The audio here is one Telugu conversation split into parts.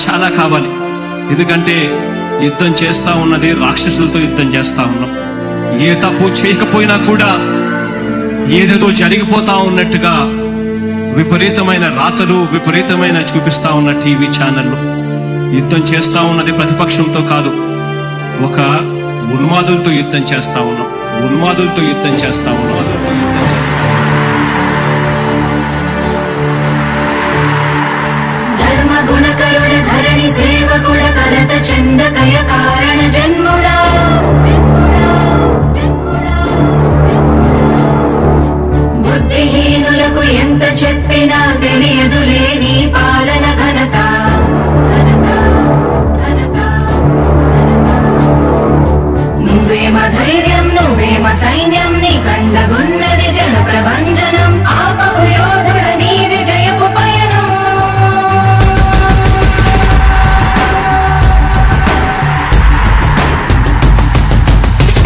చాలా కావాలి. ఎందుకంటే యుద్ధం చేస్తా ఉన్నది రాక్షసులతో యుద్ధం చేస్తా ఉన్నాం. ఏ తప్పు చేయకపోయినా కూడా ఏదేదో జరిగిపోతా ఉన్నట్టుగా విపరీతమైన రాతలు, విపరీతమైన చూపిస్తా ఉన్న టీవీ ఛానళ్ళు. యుద్ధం చేస్తా ఉన్నది ప్రతిపక్షంతో కాదు, ఒక ఉన్మాదులతో యుద్ధం చేస్తా ఉన్నాం. ఉన్మాదులతో యుద్ధం చేస్తా ఉన్నాం. ధర్మ గుణకరుణ ధరణి సేవకుడ కలత చందకయ కారణ జన్ముడా బుద్ధిహీనులకు ఎంత చెప్పినా తెలియదులే నీ పాలన ఘనత. నువ్వేమ ధైర్యం, నువ్వేమ సైన్యం, నీ కండగున్నది జన ప్రభంజనం. ఆపకు యోధుడ నీ విజయపు పయనం.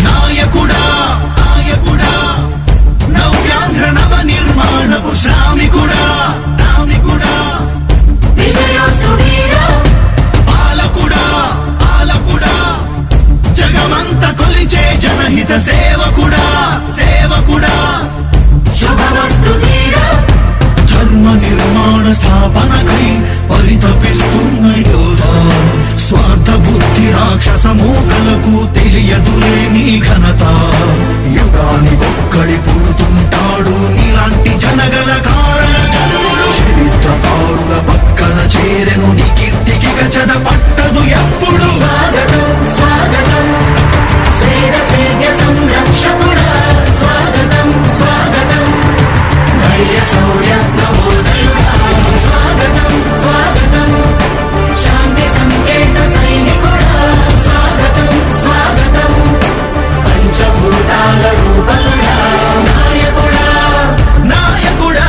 నాయకుడా నాయకుడా నవ్యాంధ్ర నవ నిర్మాణపు శ్రామికుడా రామికుడా విజయోస్తు వీరా పాలకుడా పాలకుడా జగమంత కొలిచే జనహిత సేవకుడా సేవకుడా శుభమస్తు ధీరా ధర్మ నిర్మాణ స్థాపనకై పరితపిస్తున్న యోధా. స్వార్థ బుద్ధి రాక్షస మూకలకు తెలియదులే నీ ఘనత. యుగానికొక్కడి పుడుతుంటాడు నీలాంటి జనగల కారణ జన్ముడు. చరిత్రకారుల పక్కన చేరెను నీ కీర్తికి గచద పట్టదు ఎప్పుడు. స్వాగతం స్వాగతం సేద సేద్య సంరక్షకుడా. స్వాగతం స్వాగతం ధైర్య శౌర్య నవోదయుడా. స్వాగతం స్వాగతం శాంతి సంకేత సైనికుడా. స్వాగతం స్వాగతం పంచభూతాల రూపకుడా. నాయకుడా నాయకుడా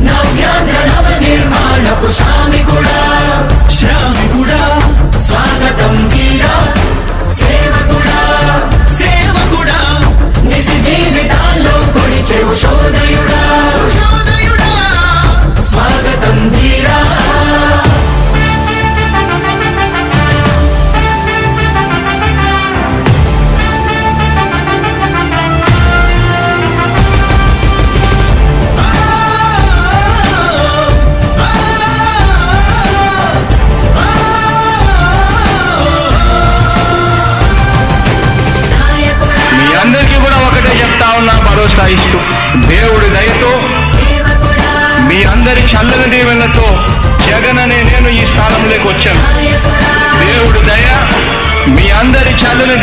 నవ్యాంధ్ర నవ నిర్మాణపు శ్రామికుడా. శ్రామికుడా స్వాగతం వీరా సేవకుడా. సేవకుడా నిజ జీవితాల్లో పొడిచెవు శోధయుడా. శోధయుడా స్వాగతం ధీరా నాయకుడా మీ అందరికీ కూడా ఒకటే చెప్తా ఉన్నా, భరోసా ఇస్తూ దేవుడి దయతో సేవకుడా. మీ అందరి చల్లని దీవెనతో జగన్ అనే నేను ఈ స్థానంలోకి వచ్చాను. నాయకుడా దేవుడి దయ, మీ అందరి చల్లని